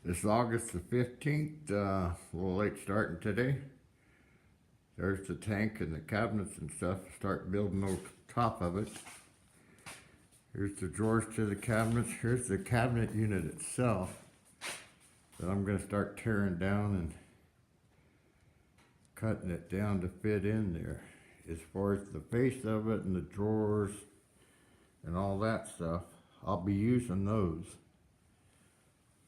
It's August the 15th, a little late starting today. There's the tank and the cabinets and stuff. Start building over top of it. Here's the drawers to the cabinets. Here's the cabinet unit itself that I'm going to start tearing down and cutting it down to fit in there. As far as the face of it and the drawers and all that stuff, I'll be using those.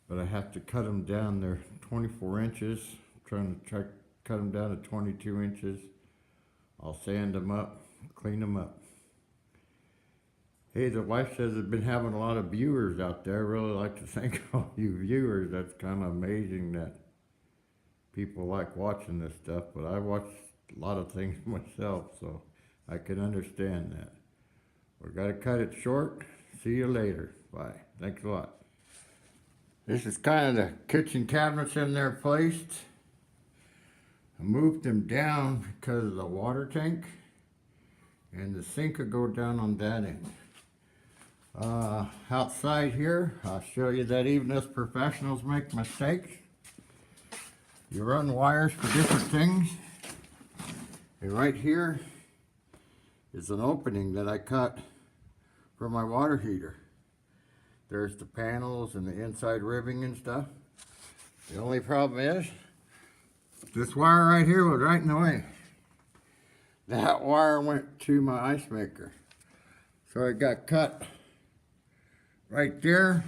But I have to cut them down. They're 24 inches. I'm trying to cut them down to 22 inches. I'll sand them up, clean them up. Hey, the wife says I've been having a lot of viewers out there. I really like to thank all you viewers. That's kind of amazing that people like watching this stuff. But I watch a lot of things myself, so I can understand that. We've got to cut it short. See you later. Bye. Thanks a lot. This is kind of the kitchen cabinets in there placed. I moved them down because of the water tank, and the sink could go down on that end. Outside here, I'll show you that even us professionals make mistakes. You run wires for different things. And right here is an opening that I cut for my water heater. There's the panels and the inside ribbing and stuff. The only problem is, this wire right here was right in the way. That wire went to my ice maker. So it got cut right there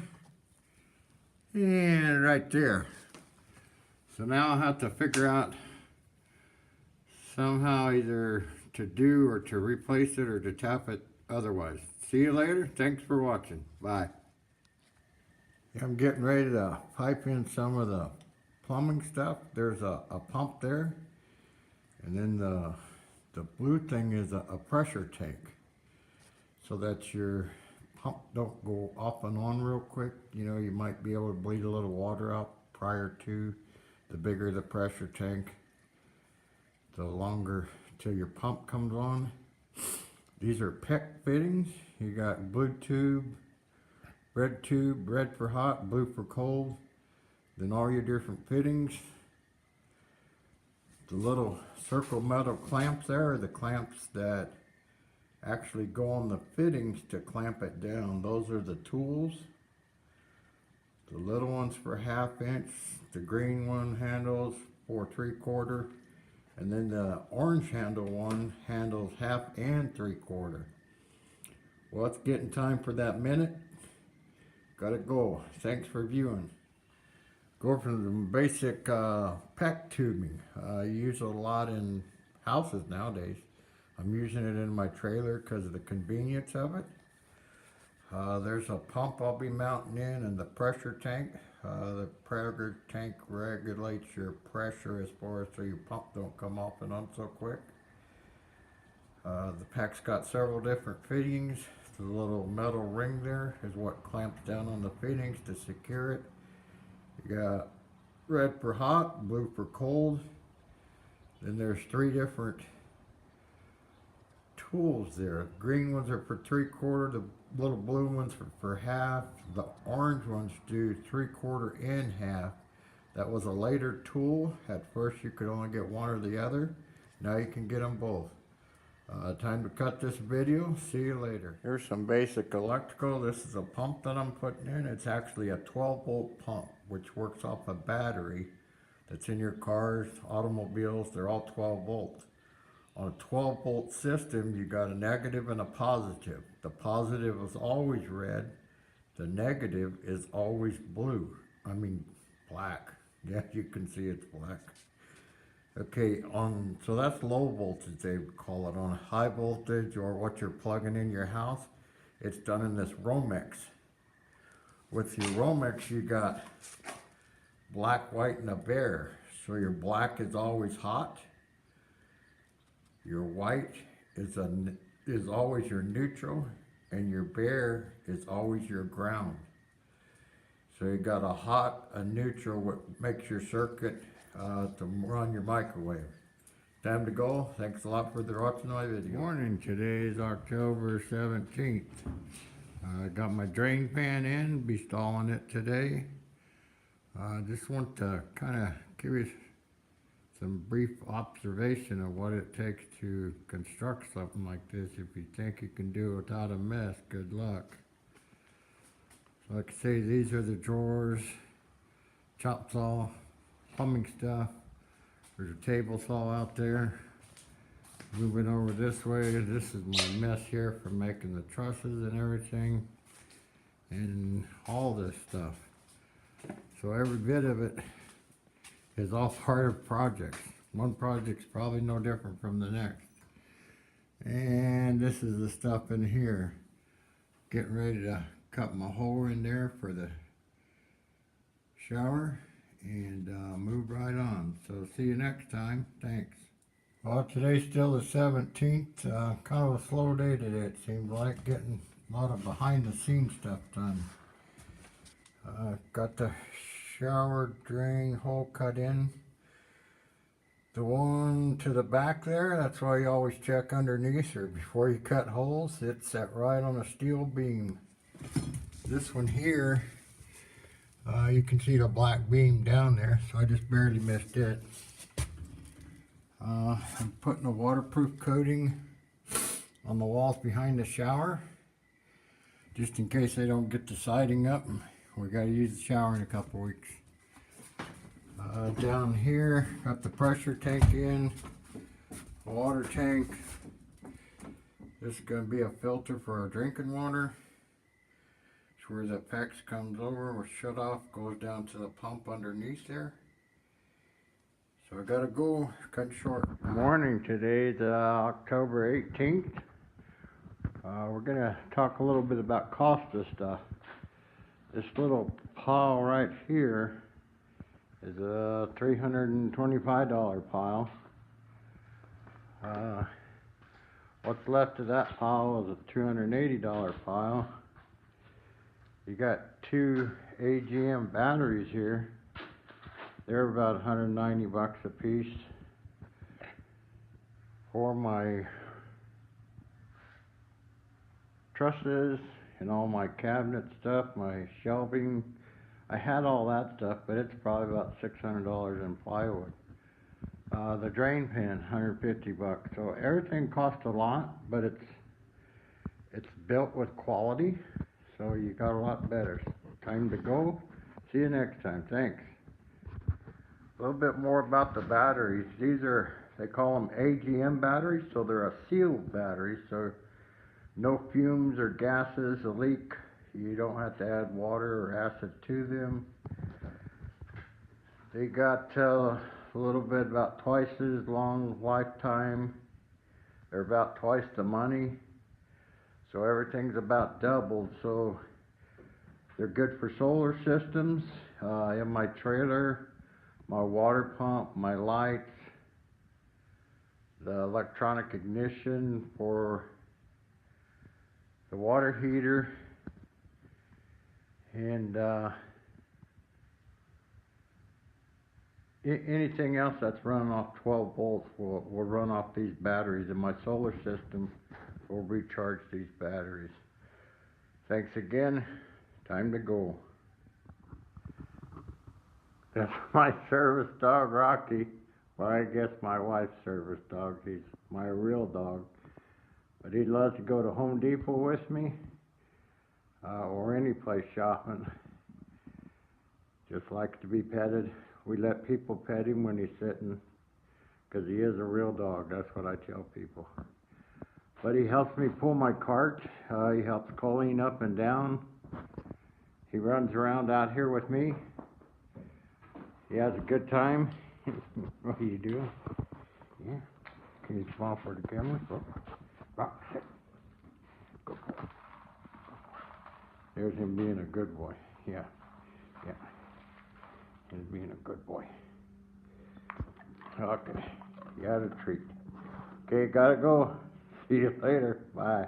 and right there. So now I'll have to figure out somehow either to do or to replace it or to tap it otherwise. See you later. Thanks for watching. Bye. I'm getting ready to pipe in some of the plumbing stuff. There's a pump there, and then the blue thing is a pressure tank, so that your pump don't go off and on real quick. You know, you might be able to bleed a little water out prior to. The bigger the pressure tank, the longer till your pump comes on. These are PEC fittings. You got blue tube, red for hot, blue for cold, then all your different fittings. The little circle metal clamps there are the clamps that actually go on the fittings to clamp it down. Those are the tools. The little one's for 1/2 inch, the green one handles for 3/4, and then the orange handle one handles 1/2 and 3/4. Well, it's getting time for that minute. Gotta go. Thanks for viewing. Go from the basic PEC tubing. I use a lot in houses nowadays. I'm using it in my trailer because of the convenience of it. There's a pump I'll be mounting in and the pressure tank. The pressure tank regulates your pressure as far as so your pump don't come off and on so quick. The pack's got several different fittings. The little metal ring there is what clamps down on the fittings to secure it. You got red for hot, blue for cold. Then there's 3 different tools there. Green ones are for 3/4, the little blue ones for 1/2. The orange ones do 3/4 and 1/2. That was a later tool. At first you could only get one or the other. Now you can get them both. Time to cut this video. See you later. Here's some basic electrical. This is a pump that I'm putting in. It's actually a 12-volt pump, which works off a battery that's in your cars, automobiles. They're all 12 volts. On a 12-volt system, you got a negative and a positive. The positive is always red. The negative is always blue. I mean, black. Yeah, you can see it's black. Okay, so that's low voltage, they would call it. On high voltage or what you're plugging in your house, it's done in this Romex. With your Romex, you got black, white, and a bear. So your black is always hot. Your white is always your neutral, and your bare is always your ground. So you got a hot, a neutral, what makes your circuit to run your microwave. Time to go. Thanks a lot for watching my video. Morning. Today is October 17th. I got my drain pan in, be installing it today. I just want to kind of give you some brief observation of what it takes to construct something like this. If you think you can do it without a mess, good luck. So like I say, these are the drawers, chop saw, plumbing stuff. There's a table saw out there. Moving over this way, this is my mess here for making the trusses and everything, and all this stuff. So every bit of it is all part of projects. One project's probably no different from the next. And this is the stuff in here. Getting ready to cut my hole in there for the shower and move right on. So see you next time. Thanks. Well, today's still the 17th. Kind of a slow day today, it seems like. Getting a lot of behind the scenes stuff done. Got the shower drain hole cut in. The one to the back there, that's why you always check underneath, or before you cut holes. It's set right on a steel beam. This one here, you can see the black beam down there, so I just barely missed it. I'm putting a waterproof coating on the walls behind the shower, just in case they don't get the siding up. We got to use the shower in a couple weeks. Down here, got the pressure tank in, water tank. This is going to be a filter for our drinking water. It's where the PEX comes over with shut off, goes down to the pump underneath there. So I gotta go, cut short. Morning, today's October 18th. We're gonna talk a little bit about cost of stuff. This little pile right here is a $325 pile. What's left of that pile is a $280 pile. You got two AGM batteries here. They're about 190 bucks a piece. For my trusses and all my cabinet stuff, my shelving, I had all that stuff, but it's probably about $600 in plywood. The drain pan, 150 bucks. So everything costs a lot, but it's built with quality, so you got a lot better. Time to go. See you next time. Thanks. A little bit more about the batteries. These are, they call them AGM batteries, so they're a sealed battery, so no fumes or gases, a leak. You don't have to add water or acid to them. They got a little bit about twice as long lifetime. They're about twice the money, so everything's about doubled. So they're good for solar systems. In my trailer, my water pump, my lights, the electronic ignition for the water heater, and anything else that's running off 12 volts will run off these batteries, and my solar system will recharge these batteries. Thanks again. Time to go. That's my service dog, Rocky. Well, I guess my wife's service dog. He's my real dog. But he loves to go to Home Depot with me, or any place shopping. Just likes to be petted. We let people pet him when he's sitting, because he is a real dog. That's what I tell people. But he helps me pull my cart. He helps Colleen up and down. He runs around out here with me. He has a good time. What are you doing? Yeah. Can you smile for the camera? Rock, sit. Good boy. There's him being a good boy. Yeah. Yeah. He's being a good boy. Okay. You got a treat. Okay, gotta go. See you later. Bye.